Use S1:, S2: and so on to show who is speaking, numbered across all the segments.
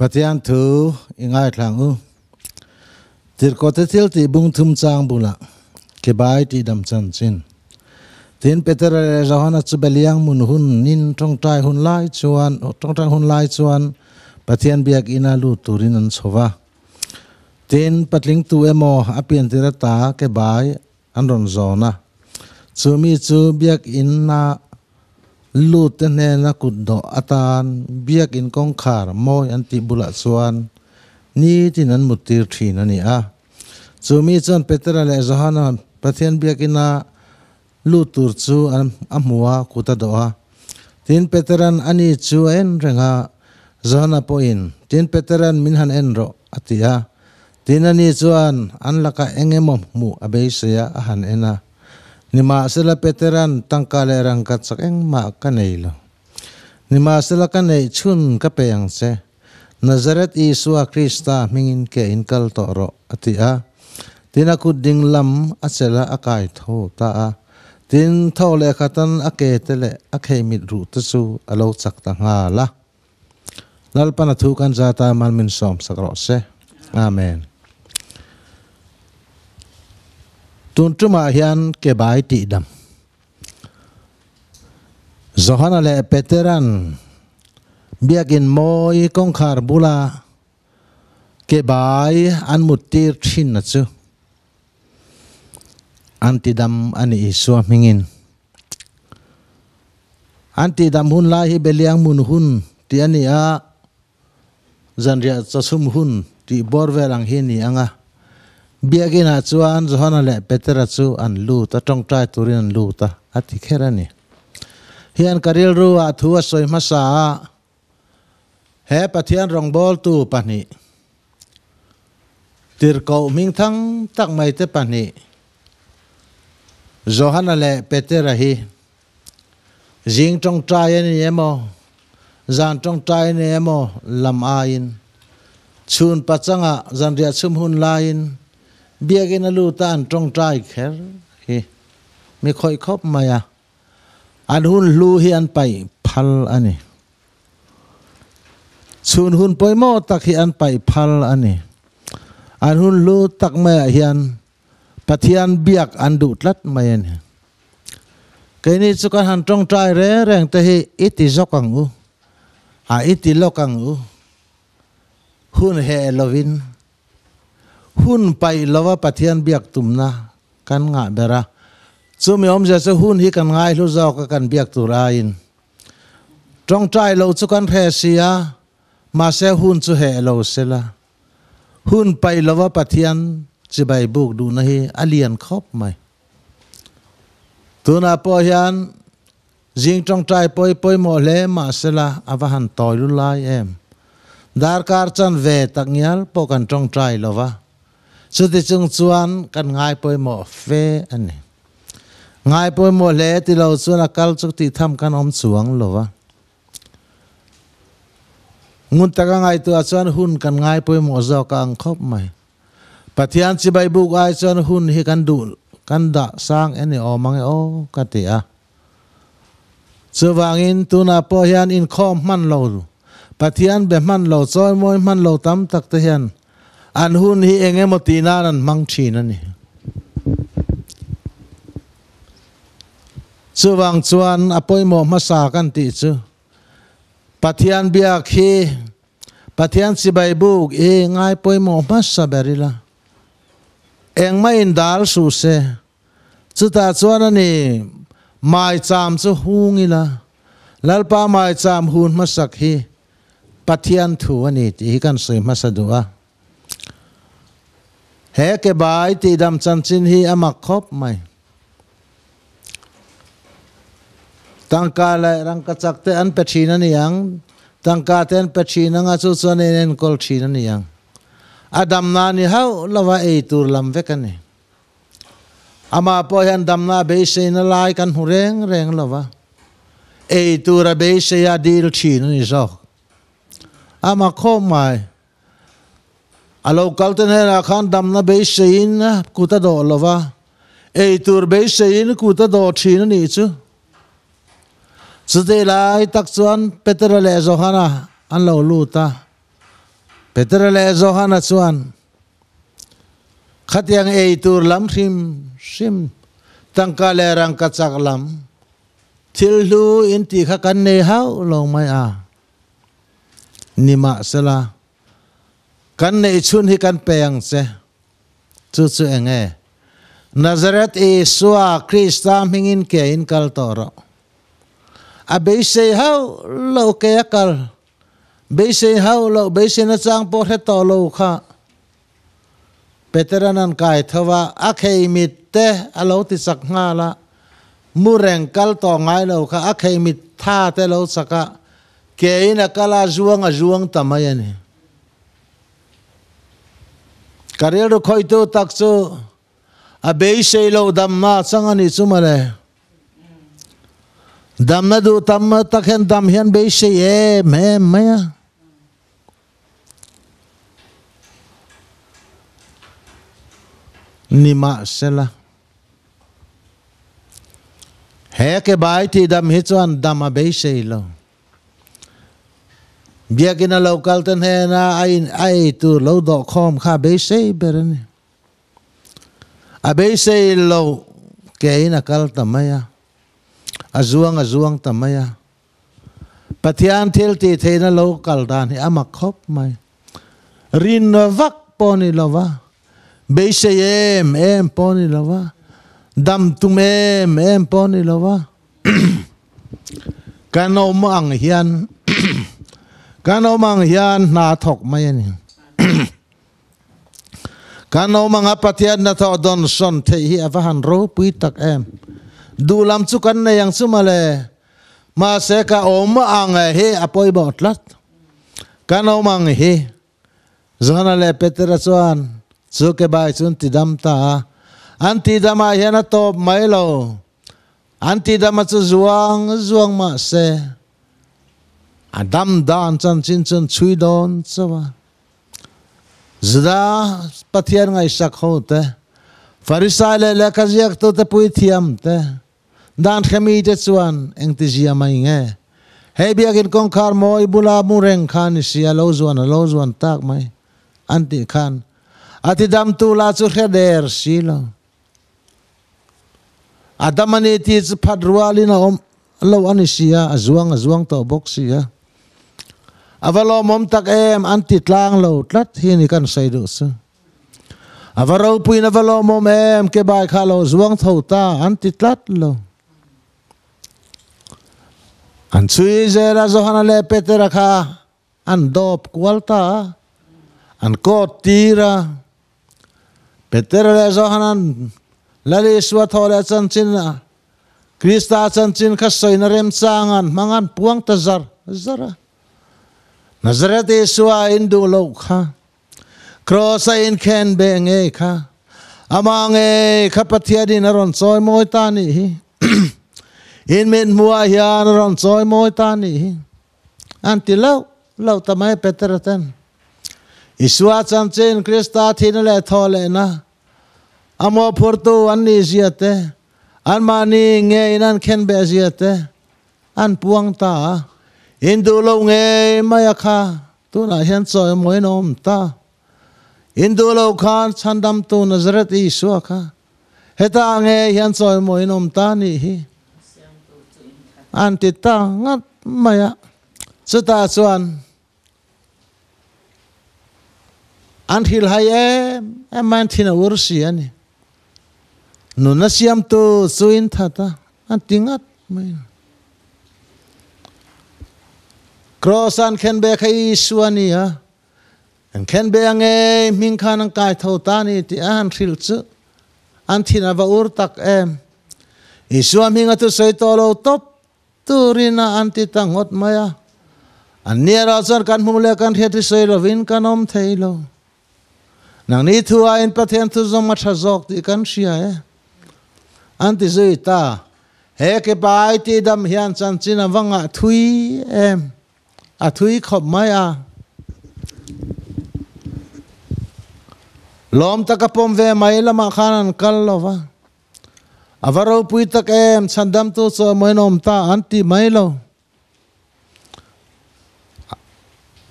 S1: Patian thu ingai thlangu tir ko te thil ti bung thum chang bula Kebai Tihdam Chanchin tin Peter Johana chubeliang mun hun nin tong tai hun lai chuan pathian biak ina lu turin an chowa tin patling tu emo apian tirata Kebai anron zona chumi chu biak inna lu tene na kuddo atan biak in kong khar moi anti bula chuan ni tinan mutir thin ani a chumi chon Peter le Johana pathian biak ina lu tur chu amua kuta do a tin Peteran ani chu en renga Johana poin tin Peteran minhan enro atia tin ani chuan anlaka engemo mu abeisia ahan ena nima sela Peteran tangka le rangkat sakeng ma kaneilo nima sela kanei chun kapeyang se Nazareth Isua Krista mingin ke inkal toro atia tina kuding lam asela akai tho ta a tin tho le khatan ake tele akhe mit ru tu alo chak ta nga la lalpana thu kan jata malmin som sakro se amen tuntuma hian Kebai Tihdam Johana le Peteran biakin moi kongkhar bula Kebai an mutir thin na chu an Tihdam ani isua mingin an Tihdam hun lai hi beliang mun hun ti ani a zanria chasum hun ti borvelang hi ni anga biagina chuan Johana le Petera chu an lu ta tong trai turin an lu ta ati kherani hian karil ru a thua soi masa he pathian rong bol tu pani tir ko ming thang tak mai te pani Johana le Petera hi jing tong trai ni emo zan tong trai ni emo lam ain chun pachanga zanria chum hun lain biagin alu tan tong trai kher hi mi khoi khop maya an hun lu hi an pai phal ani chun hun poimo tak hi an pai phal ani an hun lu tak maya hian pathian biak an du tlat mayen cái này chú con hàng trong trai rẽ rèn tới hi ít tí dốc càng u ít tí lốc càng u hun hè lovin hun pai lova pathian biak tumna kan nga bera chú mi om giờ hun hi kan ngai lu zau ka kan biak turain trong trai lo chú con hè sia mà sẽ hun chú hè lo sela hun pai lova pathian chỉ bài buộc đủ này alien khóc mày tu na po hian jing trong trai poi mo le ma sela avahan toy lu lai em dar kar chan ve tak nyal po kan trong trai lova chu ti chung chuan kan ngai poi mo fe ani ngai poi mo le ti lo chuan akal chu ti tham kan om chuang lova ngun taka ngai tu chuan hun kan ngai poi mo zo ka ang khop mai pathian chi bai buk ai chuan hun hi kan dul kan da sang ene o mang o katia chuwangin tuna po hian in khom man lo pathian be man lo choi moi man lo tam tak te hian an hun hi enge motina nan mang thin ani chuwang chuan apoi mo masa kan ti chu pathian biak hi pathian si bai buk e ngai poi mo masa berila eng mai in dal su se chuta chuan ani mai cham chu hungila lalpa mai cham hun masak hi pathian thu ani ti kan soi masadua he Kebai Tihdam Chanchin hi amak khop mai tangka la rangka chakte an pechina ni yang tangka ten pechina nga chu chuan en kol thina ni yang adam na ni hau lawa e tur lam vekani ama po hian damna be se na lai kan hu reng lawa e tura be se ya dil thin ni zo ama kho mai alo kalten hera khan damna be se in kuta do lawa e tur be se in kuta do thin ni chu chu de lai tak chuan Peter le Johana an lo lu ta Peter le Johanna chuan khatiang ei tur lam sim tangka le rang ka chak lam thil lu in ti kha kan nei hau lo mai a nima sala kan nei chun hi kan peng che chu enge Nazareth Isua Krista mingin ke in kal toro a be se hau lo ke akal be se hau lo be se na chang po he to lo kha Peteranan kai thawa akhei mit te alo ti sak nga la mureng kal to ngai lo kha akhei mit tha te lo saka ke in akala zuang tamai ani karel ro khoi to tak chu a be se lo dam ma chang ani chumale dam na du tam tak hen dam hian be se e me maya nima sela he ke bai ti dam hi chuan dam a be se lo biagina local ten he na ai tu lo do khom kha be se berani a be se lo ke ina kal tamaya azuang tamaya pathian thil ti theina lo kal dan hi ama khop mai rin vak poni lova be se em poni lova dam tum em poni lova kano mang hian na thok mai ani kano mang apathian na tho don son the hi avahan ro pui tak em du lam chu kan ne yang chu male ma se ka om ang he apoi botlat kano mang he zana le petera chuan chu ke bai chun tidam ta anti dama hian a top mai lo anti dama chu zuang ma se adam dan chan chin chui don chawa zda pathian ngai sak hote farisai le kaziak to te pui thiam te dan khami te chuan engti zia mai nge he biakin kong khar moi bula mureng khan sia lo zuan tak mai anti khan ati dam tu la chu kheder silo adamani ti chu phadruali na om lo ani sia azuang to box sia avalo mom tak em anti tlang lo tlat hi ni kan sai do sa avaro puin avalo mom em ke bai kha lo zuang tho ta anti tlat lo an chui zera Johanna le Petera kha an dop kwalta an ko tira Petera le Johanna lali swa thole chanchin Krista chanchin kha soina rem changan mangan puang ta zara Nazareth Isua indu lo kha cross in ken be nge kha amang e khapathia din ron choi moi ta ni in men mua hian ron choi moi ta ni anti lo tamai Peteratan Isua chanchin Krista thin le thole na amo phurtu anni ziate an mani nge inan ken be ziate an puang ta indu lo nge maya kha tu na hian choi moi nom ta indu lo khan chandam tu Nazareth Isua kha heta nge hian choi moi nom ta ni hi an ti ta ngat maya chuta chuan an hil hai em man thina ursi ani nu na siam tu chuin thata an tingat mai cross an khen be khai suania an khen be ange ming khan ang kai tho ta ni ti an thil chu an thina va ur tak em isua minga tu sei to lo top turina an ti tangot maya an niara char kan hmule kan the ti sei lo win kanom theilo nang ni thua in pathian tu zoma tha jok ti kan sia an ti zui ta he ke bai ti dam hian chan chin awanga thui em a thui khop mai a lom takapom ve mai lama khanan kal lova avaro pui tak em chandam tu so moinom ta anti mai lo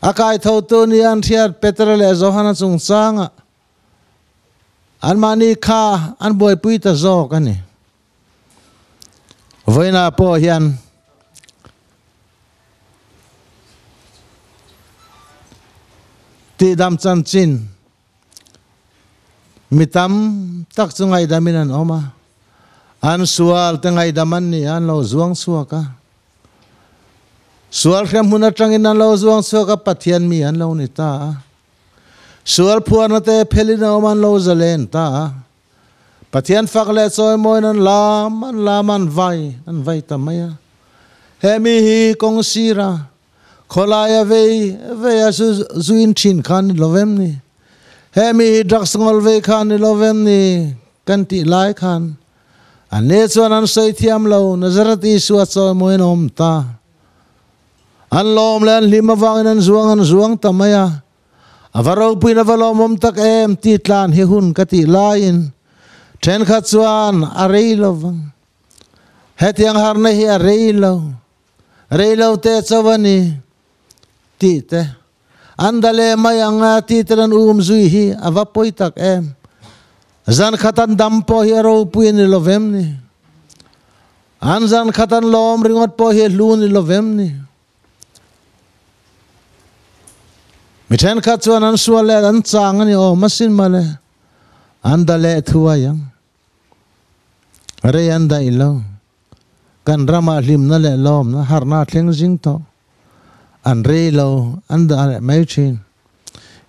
S1: akai thâu tu ni an thiat Peter le Johanna chung changa an mani kha an boy pui ta zo ka ni voina po hian Tihdam Chanchin mitam tak chungai damin an oma an sual tengai daman ni an lo zuang suaka sual kham huna tangin an lo zuang suaka pathian mi an lo ni ta sual phuan te phelina oman lo zalen ta pathian fakle choi moin an lam an vai tamaya hemi hi kong sira kholaya ve asu zuin chin khan lovem ni hemi draksngol ve khan lovem ni kanti lai khan ane chuan an sei thiam lo nazarat isu choi moin om ta an lom len lima wangin an zuang tamaya avaro puina valom om tak em ti tlan hi hun kati lain then kha chuan arei lovang hetiang har na hi arei lo te chawani ti te andale mayanga ti tran zui hi avapoi tak em zan khatan dam po hi ro puin lovem ni an zan khatan lom ringot po hi lu ni lovem ni mithen kha chuan an suale an chang ani o masin male andale thuwa yang re anda ilo kan rama hlim na le lom na harna thleng jing to an re lo anda mai chin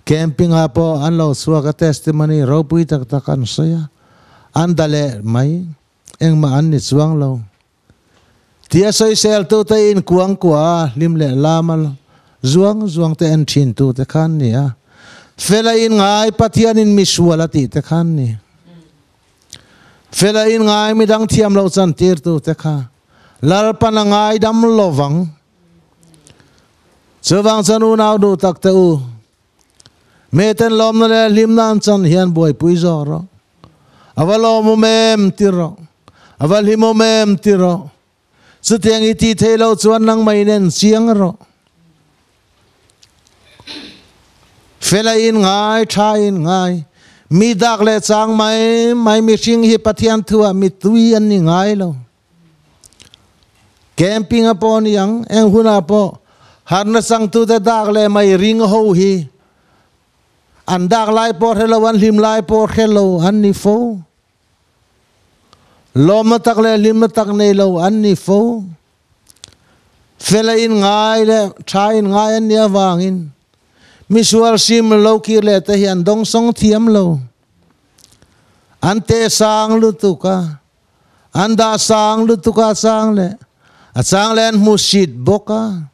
S1: camping apo an lo suaka testimony ro pui tak tak an soya andale mai engma an ni chuang lo tia soi sel tu te in kuang kwa lim le lamal zuang te an thin tu te khan ni a fela in ngai pathian in miswala ti te khan ni fela in ngai mi dang thiam lo chan tir tu te kha lal pan ngai dam lovang chuwang chan u nau du tak te u me ten lom na le lim nan chan hian boy pui zo ro avalom mem tiro aval himo mem tiro chutiang i ti thelo chuan nang mai nen chiang ro fela in ngai tha in ngai mi dak le chang mai mi hring hi pathian thua mi tui an ni ngai lo camping upon yang eng huna po har na sang tu te dak le mai ring ho hi an dak lai po hello an lim lai po hello an ni fo lom tak le lim tak nei lo an ni fo fela in ngai le tha in ngai an nia wangin misual sim lo ki le te hian dong song thiam lo ante sang lu tu ka anda sang lu tu ka sang le a sang len mu sit boka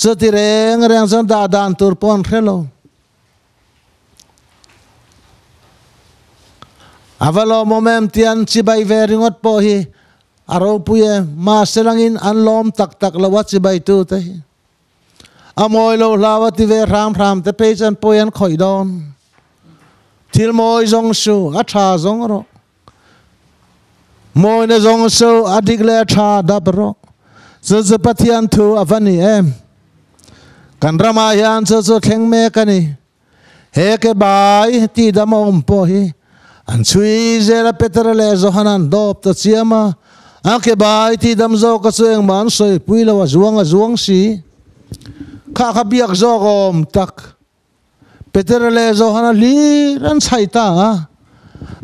S1: choti reng san da dan tur pon khelo avalo momem tian chibai veringot po hi aro puye ma selangin anlom tak tak lawat chibai tu te amoy lo lawati ve ram te pejan poyan khoi don til moy jong su a tha jong ro moy na jong su adik le tha dab ro zo pathian thu avani em kan rama yan zo theng me kani he ke bai ti dam om po hi an chui zela Peter le Johanan dop ta chiama a ke bai ti dam zo ka chueng man soi pui lo zuang si kha biak zo om tak Peter le Johanan li ran chai ta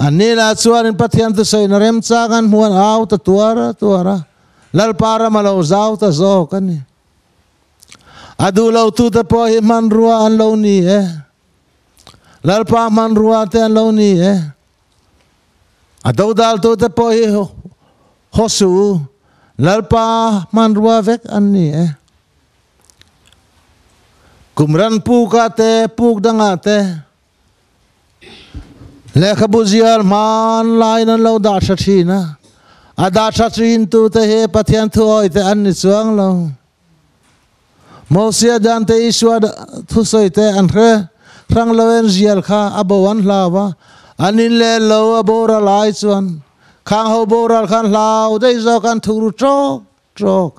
S1: anela chuan in pathian tu sei na rem changan muan au ta tuara lal para malo zau ta zo kani adu lo tu ta po hi man ruwa an lo ni lal pa man ruwa te an lo ni ado dal tu ta po hi hosu lal pa man ruwa vek an ni kumran pu ka te puk danga te lekha buzial man lai nan lo da thina ada thatrin tu te he pathian thu oi te an ni chuang lo mosia dan te iswa thu soi te an khe rang loen zial kha abowan hlawa anin le lo abora lai chuan khang ho bora khan hlaw dei zo kan thuru trok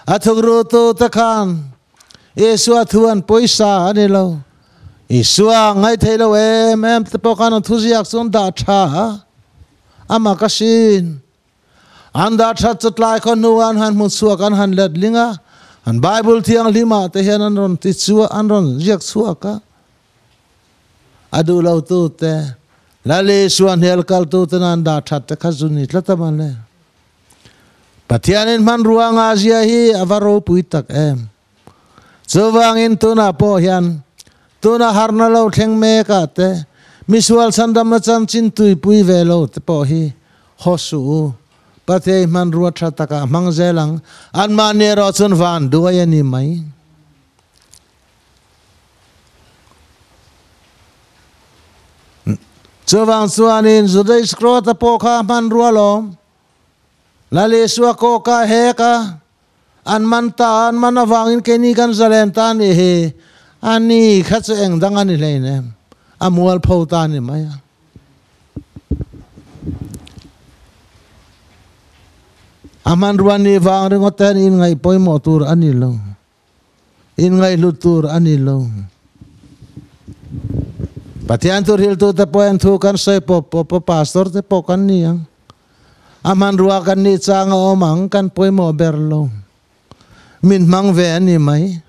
S1: a thuru tu te khan Isua thuan poisa ani lo Isua ngai thei lo em te pokan thu ziak sun da tha ama kasin anda tha chatlai khon nuan han mun suak an han let linga an Bible thiang lima te hian an ron ti chu an ron ziak suaka adu lo tu te lale suan hel kal tu te nan da tha te khazuni tlataman le pathianin man ruanga zia hi avaro puitak em chawangin tuna po hian tuna harna lo thleng me ka te misual sandam na chan chin tui pui ve lo te po hi hosu pathe man ruwa tha taka mangzelang an ma ne ro chun van duai ani mai chawang chuanin judai skro ta po kha man ruwa lom lale suwa ko ka he ka an man ta an man awangin ke ni kan zalem ta ni he ani khatse eng dang ani leine amual phau ta ni maya aman ruani wang ring oten in ngai poi motur ani lo in ngai lutur ani lo patian tur hil tu te poen thu kan soi pop pastor te po kan ni ang aman ruwa kan ni chang omang kan poi mo berlo min mang ve ani mai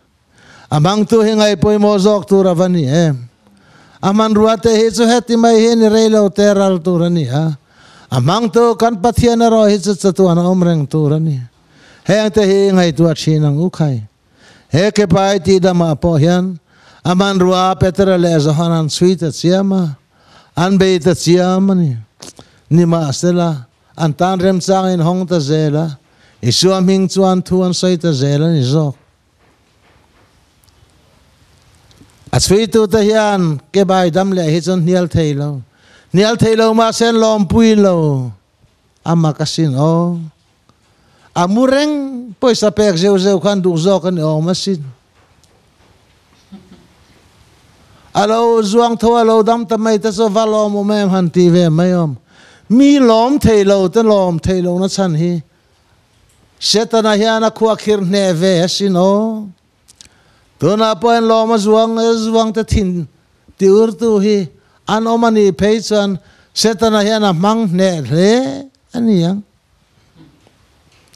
S1: amang tu hingai poi mo zok tu ravani em aman ruwa te hi chu heti mai hi ni reilo teral tu rani ha amang tu kan pathian ro hi chu tu an omreng tu rani he te hi ngai tu chinang u khai he ke pai ti dama po hian aman ruwa petra le zohanan suita chiama an be ta chiama ni ma sela an tan rem chang in hong ta zela Isua ming chuan thuan soi ta zela ni zok asui tu ta hian kebai dam le hi chon nial theilo ma sen lom pui lo ama kasin o amureng poisa pek zeu khan du zok an o masin alo zuang thawa lo dam ta mai ta so valo mo mem han ti ve mayom mi lom theilo na chan hi setana hiana khuwa khir ne ve asino tuna poen loma zuang te thin tiur tu hi an omani peichan setana hiana mang ne le aniang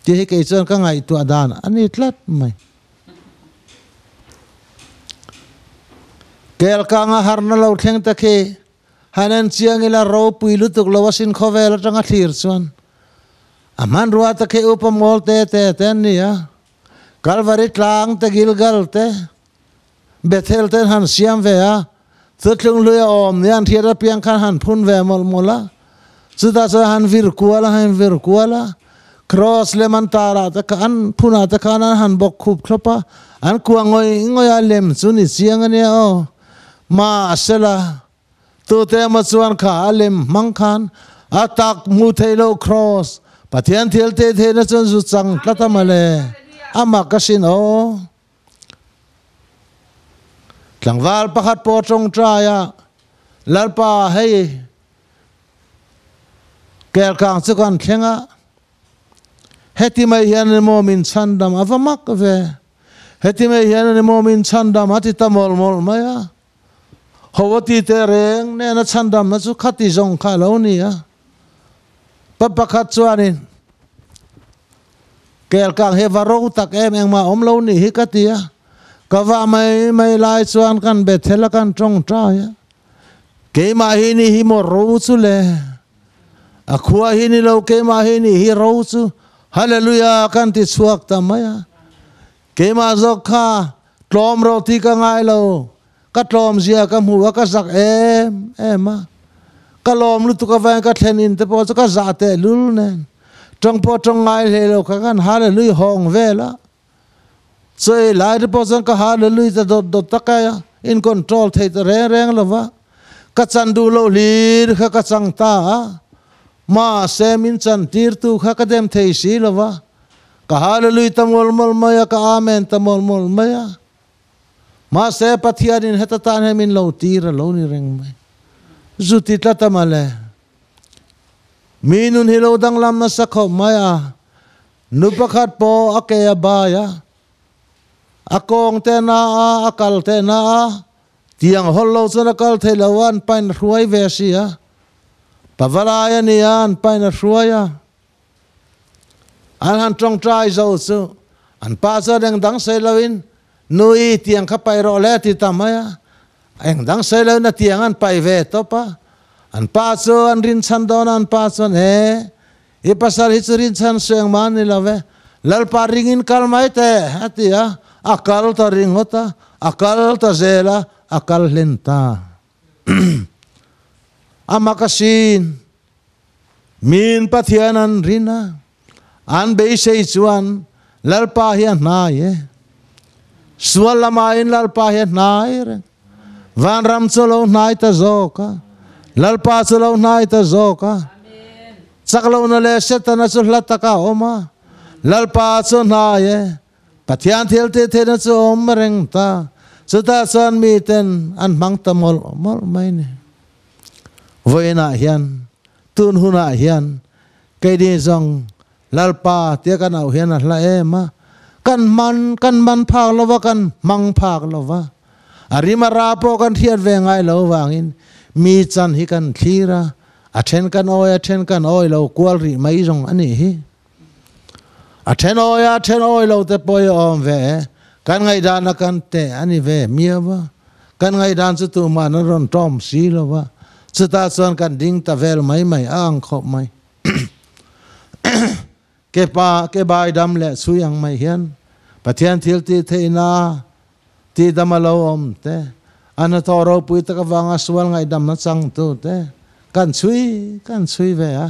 S1: ti hi ke chon ka ngai tu adan ani tlat mai kel ka nga harna lo thleng ta khe hanan chiang ila ro puilu tuk lawasin khovel tanga thlir chuan aman ruwa ta khe upamol te ten ni ya kalvari tlang te gilgal te bethel ten han siam ve a thutlung luya om nian thira piang khan han phun ve mol mola chuta cha han vir kuala cross le man tara ta kan phuna ta khan han bok khup thlopa an kuangoi a lem chuni chiang ania o ma asela tu te ma chuan kha alem mang khan atak mu thailo cross pathian thil te na chon zu chang tlatamale ama kasin o tlangwal pakhat po tong traya lalpa hei kel kang chukan thlenga heti mai hian mo min chandam avamak ve heti mai hian mo min chandam ati tamol mol maya howati te reng ne na chandam na chu khati zong kha lo ni a papakhat chuanin kel kang he varo tak em ma om lo ni hi katia kawa mai lai chuan kan bethela kan tong tra ya ke ma hi ni hi mo ro chu le a khuwa hi ni lo ke ma hi ni hi ro chu hallelujah kan ti chuak ta maya ke ma zok kha tlom ro ti ka ngai lo ka tlom zia ka mu ka zak em ma ka lom lu tu ka va ka thlenin te po ka za te lul nen trong po trong ngai le lo ka kan hallelujah hong vela choi lai de po chang ka hallelujah dot ta ka in control thei ta reng lova ka chan du lo lir ka chang ta ma semin chan tir tu kha ka dem thei si lova ka hallelujah tamol mol maya ka amen tamol mol maya ma se pathian in heta tan min lo tir lo ni reng mai zuti tlatamale minun hilo dang lam na sakho maya nupakhat po akeya baya akong te na akal te na tiang hollo chana kal theilawan pain ruai ve sia pavalaya nian pain ruaya an han trong trai zo chu an pa cha deng dang seilawin nui tiang kha pai ro le ti tamaya eng dang selo na tiang an pai ve to pa an pa chu an rin chan don an pa chu he e pasal hi chu rin chan seng man ni love lal pa ringin kal mai te hatia akal ta ring hota akal ta zela akal lenta amakasin min pathian an rina an be sei chuan lal pa hian na ye sual lamain lal pa hian na re van ram cholo nai ta zoka lal pa cholo nai ta zoka chaklo na le setana chu hlataka oma lal pa chu na ye pathian thil te the na chu om reng ta chuta san mi ten an mang ta mol mai ne voina hian tun huna hian kai di zong lal pa te kan au hian la ema kan man phak lova kan mang phak lova arima rapo kan thiat ve ngai lo wangin mi chan hi kan thira athen kan oi lo kwal ri mai jong ani hi athen oi lo te poi om ve kan ngai dan kan te ani ve miawa kan ngai dan chu tu ma na ron tom si lova chuta chuan kan ding ta vel mai ang khop mai Kebai dam le suyang mai hian pathian thil ti theina Tihdam alo om te ana toro pui ta ka wanga sual ngai dam na chang tu te kan chui ve a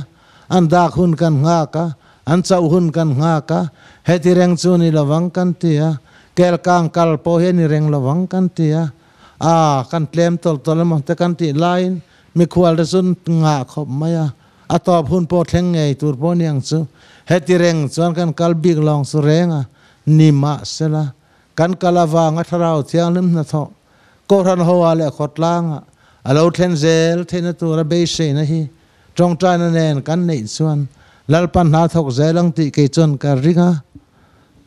S1: an dak hun kan nga ka an chau hun kan nga ka heti reng chu ni lawang kan tia kel kang kal po he ni reng lawang kan tia kan tlem tol mo te kan ti line mi khwal ra sun nga khop maya atop hun po thleng ngei tur po niang chu heti reng chuan kan kal big long su renga nima sela kan kalawa nga tharau thiang lim na tho ko ran ho ale khotlanga alo thlen zel thena tura be se na hi trong trai na nen kan nei chuan lalpan na thok zelang ti ke chon ka ringa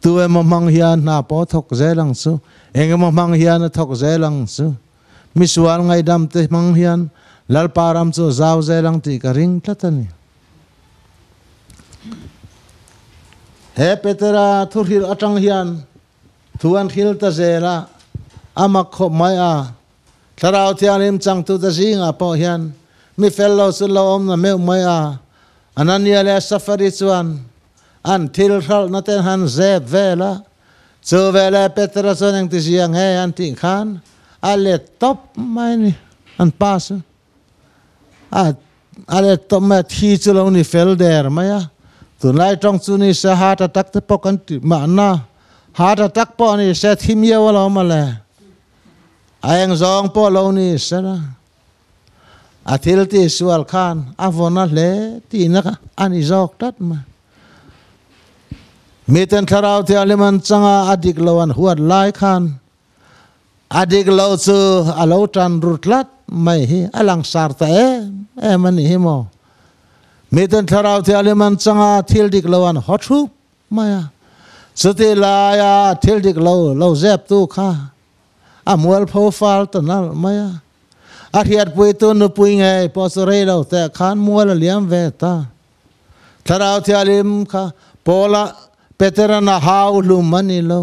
S1: tu em mang hian na po thok zelang chu enge mang hian na thok zelang chu mi sual ngai dam te mang hian lalparam chu zaw zelang ti ka ring tlatani he petera thurhil atang hian thuan khil ta zela amak kho mai a tharau thianim chang tu ta zinga po hian mi fellow su lo om na me mai a anania le safari chuan an thil thal na ten han zep vela chu vela petra soneng ti ziang he an ti khan ale top mai ni an pas ale top ma thi chu lo ni fel der maya tu lai trong chu ni sa ha ta tak te pokan ti ma na ha ta tak po ni se thim ye wala ma le ayang zong po lo ni sa na athil ti sual khan avona le ti na ani zok tat ma miten tharau ti aliman changa adik lowan huat lai khan adik lo chu alo tan rutlat mai hi alang sar ta e mani hi mo miten tharau ti aliman changa thil dik lowan hothu maya chuti la ya thil dik lo zep tu kha amual profile to na maya a hiat pui tu nu pui ngai po sore lo te khan mual liam ve ta tharau ti alim kha pola petera na hau lu mani lo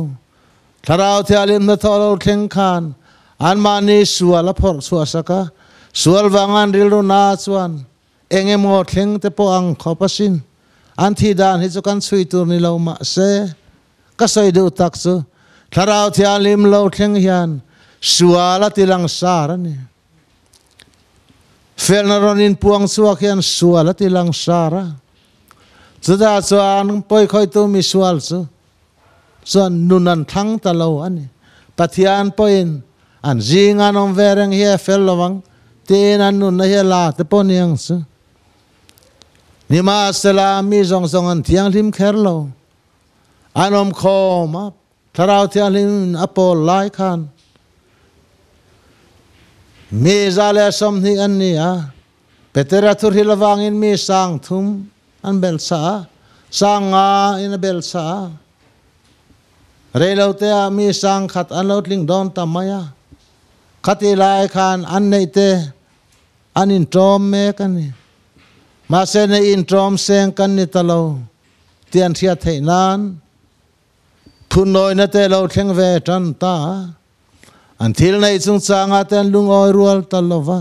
S1: tharau ti alim na tholo theng khan an mani suala phor suasaka sual wangan rilu na chuan enge mo theng te po ang khopasin an thi dan hi chu kan chui tur ni lo ma se ka soi du tak chu tharau ti alim lo theng hian suala tilang sarani felnaronin puang suak hian suala tilang sara chuda chuan poi khoi tu mi sual chu chuan nunan thang ta lo ani pathian poin an jinga nom vereng hi fel lawang tin an nun na hi la te poniang chu nima salami zong zong an thiang lim kher lo anom khoma tharau thiang lim apol lai khan mi zale som ni an ni a petera thur hilawangin mi sang thum an bel sa sanga in bel sa rei lo te mi sang khat an lo tling don tamaya khati lai khan an nei te an in trom me kan ni ma se ne in trom seng kan ni talo tian thia thei nan phun noi na te lo thleng ve tan ta an thil nei chung changa ten lung oi rual talova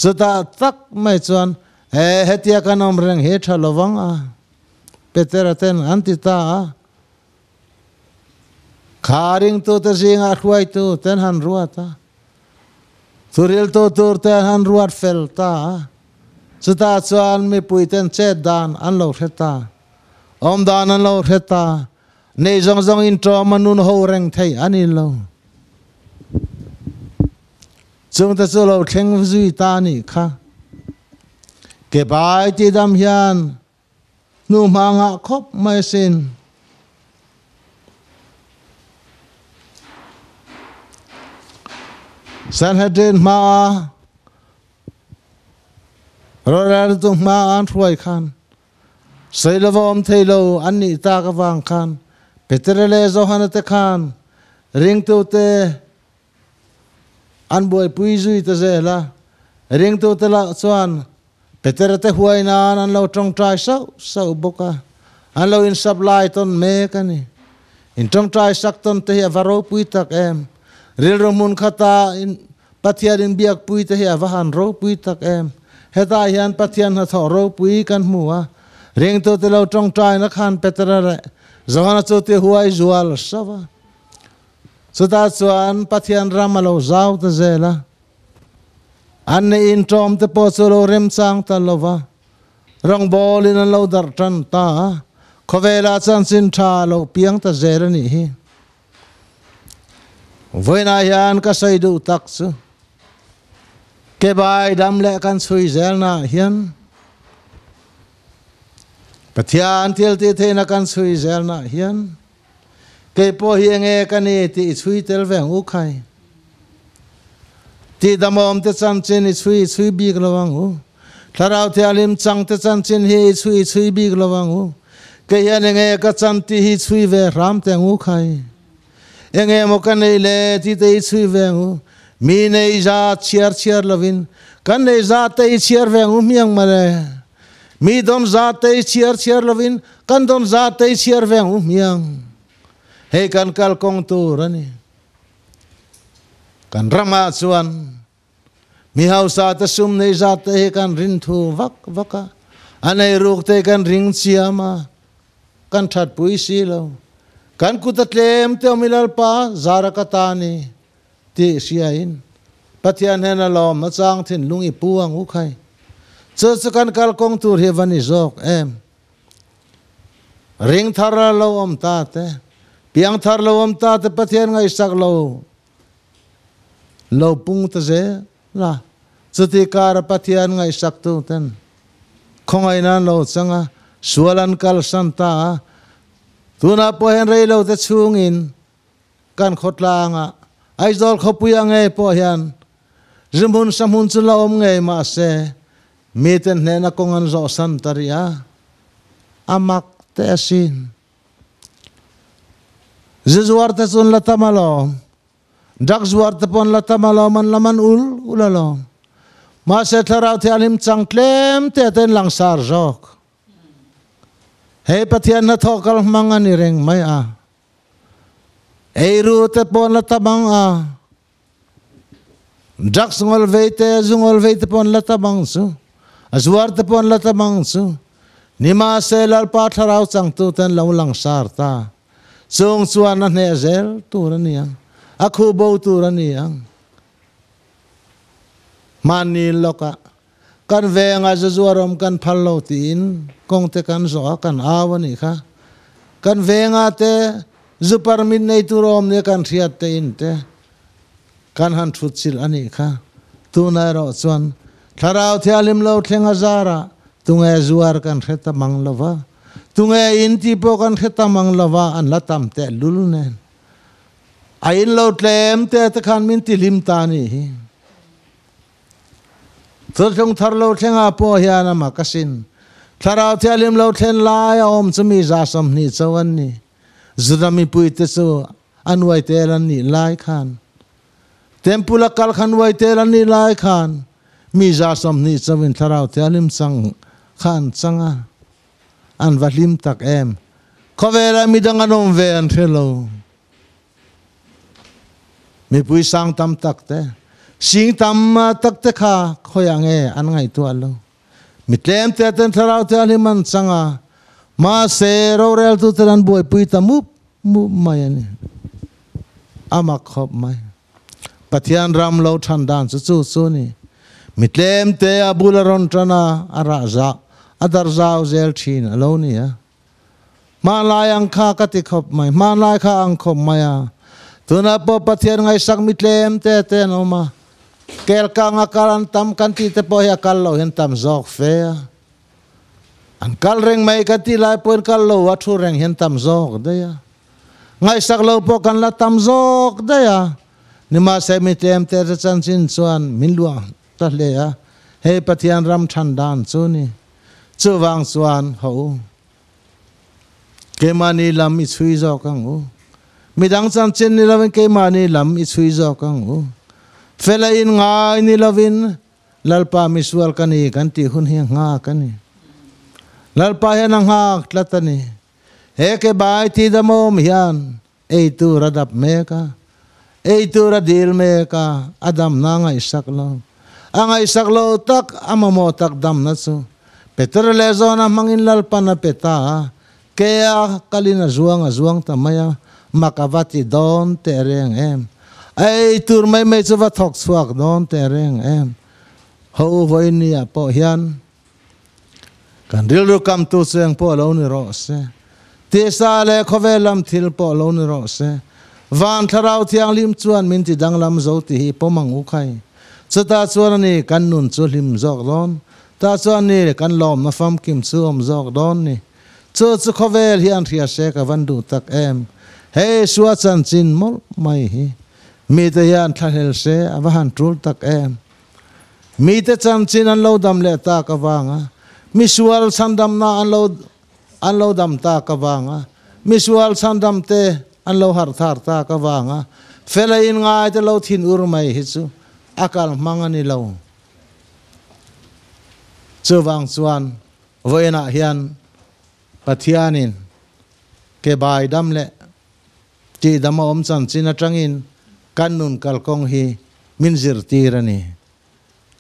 S1: chuta tak mai chuan hetia kanom reng he thalowang a Peter ten antita kharing to te jinga khwai tu ten han ruata turil to tur ten han ruat felta chuta chuan mi pui ten che dan an lo theta om dan an lo theta nei zong zong in tro manun ho reng thei ani lo chung ta chu lo thleng zui ta ni kha Kebai Tihdam hian nu manga khop mai sin Sanhedrin ma rorar tu ma an thoi khan seilavom theilo anni ta ka wang khan petrele zohana te khan ring tu te an boy pui zui ta zela ring tu te la chuan Peter te huai na an lo trong trai sau boka an lo in supply ton me kani in trong trai sak ton te ya varo pui tak em ril romun khata in pathian in biak pui te ya vahan ro pui tak em heta hian pathian ha tho ro pui kan muwa ring to te lo trong trai na khan Peter re zohana chu te huai zual sawa chuta chuan pathian ramalo zau te zela an in trom te po chu lo rem chang ta lova rong bol in lo dar tan ta khovela chan sin tha lo piang ta zera ni hi voina yan ka sai du tak chu Kebai dam le kan sui zel na hian pathian til ti the na kan sui zel na hian ke po hi nge kan ni ti sui tel veng u khai Tihdam om te chan chen sui big lawang u tharau the alim chang te chan chen hi sui big lawang u ke hian nge ka chan ti hi sui ve ram te ngu khai enge mo kan nei le ti te sui ve ngu mi nei za chiar lovin kan nei za te chiar ve ngu miang mare mi don za te chiar lovin kan don za te chiar ve ngu miang he kan kal kong tu rani kan rama chuan mi hausa ta sum nei za te kan rin thu vaka anei ruk te kan ring chiama kan that pui si lo kan kutatlem te milal pa zara katani ti siain pathian hena lom na chang thin lungi puang u khai chu kan kal kong tur he vani jok em ring thara lo om ta te piang thar lo om ta te pathian ngai sak lo pung ta je la chuti kar pathian ngai sak tu ten khongai nan lo changa sualan kal santa tuna po hen rei lo te chungin kan khotlanga aizol khopuya nge po hian rimun samun chu lo om nge ma se miten ne na kongan zo san taria amak te asin zuar te chun la tamalo dak zuar te pon la tamalo man laman ulalo ma se tharau the alim changklem te ten langsar jok he pathian na thokal mangani reng mai a eiru te pon la tamang a dak sungol veite zungol veite pon la tamang su azwar te pon la tamang su nima se lal pa tharau chang tu ten lo langsar ta chung chuan na ne zel tu raniang akhu bo tu raniang mani loka kan venga zuarom kan phallo tin kong te kan zo kan awani kha kan venga te zupar min nei turom ne kan thiat te in te kan han thutsil ani kha tu na ro chuan tharau thialim lo thlenga zara tunge zuar kan kheta manglova tunge in ti po kan kheta manglova an latam te lul nen ain lo tlem te khan min ti lim ta ni Thong thar lo thenga po hian ama kasin tharau thialim lo thlen lai om chumi za sam ni chawan ni zurami pui te so anwai te lan ni lai khan tempula kal khan wai te lan ni lai khan mi za som ni chawin tharau te alim sang khan changa an valim tak em khovela mi dang anom ve an thelo mi pui sang tam tak te sing tam tak te kha khoyang e an ngai tu alo mi tlem te ten tharau te alim an changa ma se ro rel tu teran boy pui tamup mu mai ani ama khop mai pathian ram lo than dan chu ni mitlem te abularon trana araza adar zau zel thin alo ni ya ma lai ang kha ka ti khop mai ma lai kha ang khop maya tuna po pathian ngai sak mitlem te no ma kel ka nga karan tam kan ti te po ya kal lo hen tam zok fe an kal reng mai ka ti lai por kal lo wa thu reng hen tam zok de ya ngai sak lo po kan la tam zok de ya ni ma se mitlem te chan chin chuan min lua ta le ya he pathian ram than dan chu ni chu wang chuan ho ke mani lam i chui zo kang u midang chan chen ni lawen ke mani lam i chui zo kang u fela in ngai ni lovin lalpa miswal kani kan ti hun hi nga kani lalpa he nang ha tlatani he ke bai ti damo mian ei tu radap meka ei tu radil meka adam na ngai saklo angai saklo tak amamo tak dam na chu peter le zona mangin lalpa na peta kea kalina zuang tamaya makavati don tereng em ai tur mai chuwa thok suak don tereng em ho voi ni a po hian kan ril ru kam tu seng po lo ni ro se te sa le khovelam thil po lo ni ro se van tharau thiang lim chuan min ti danglam zo ti hi pomang u khai chata chuan ni kan nun chu lim jok don ta chuan ni kan lom na fam kim chu om jok don ni chu khovel hian thia se ka van du tak em hey suwa chan chin mol mai hi mi te hian thlahel se awahan trul tak em mi te chan chin an lo dam le ta ka wanga mi sual sandam na an lo dam ta ka wanga mi sual sandam te an lo har thar ta ka wanga fela in ngai te lo thin ur mai hi chu akal mangani lo chu wang chuan voina hian pathianin kebai dam le Tihdam om chan chin atangin kan nun kal kong hi min zir tirani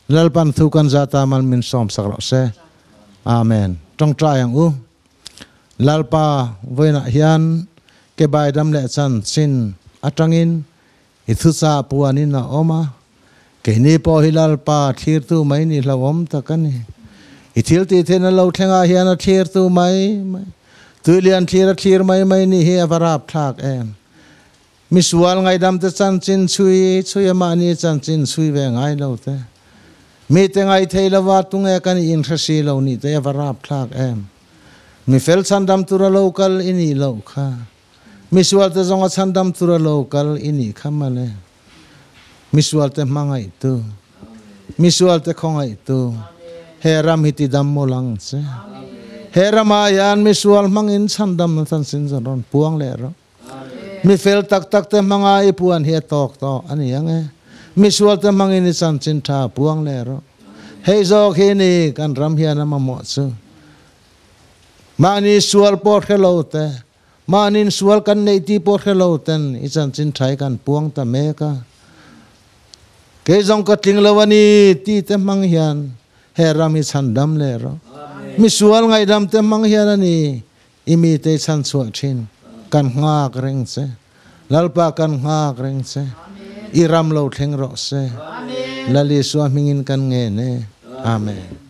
S1: lalpan thu kan zata mal min som sakro se amen tong tryang u lalpa voina hian kebai dam le chan chin atangin ithusa puanin na oma keni po hilalpa thir tu mai ni hlawom takani ithil ti thena lo thenga hian a thir tu mai tulian thir mai ni hi avarap thak em miswal ngai dam te chan chin chui mani chan chin chui ve ngai lo te mi te ngai theilawa tunge kan in khasi lo ni te avarap thak em mi fel chan dam tura local ini lo kha miswal te zonga chan dam tura local ini khamale miswal te mangai tu miswal te khongai tu heram hiti dam molang se herama yan miswal mangin chan dam na chan sin zaron puang le ro mi fel tak te manga ipuan he tok to ani yang e miswal te mangin chan chin tha puang le ro hei zo khi ni kan ram hian ma mo chu mani sual por hello te manin sual kan nei ti por hello ten i chan chin thai kan puang ta me ka ke zong ka tling lawani ti te mang hian he ram i chan dam le ro mi sual ngai dam te mang hian ani imi te chan chuak thin kan nga reng se lalpa kan nga reng se iram lo thleng ro se lali suam mingin kan nge ne amen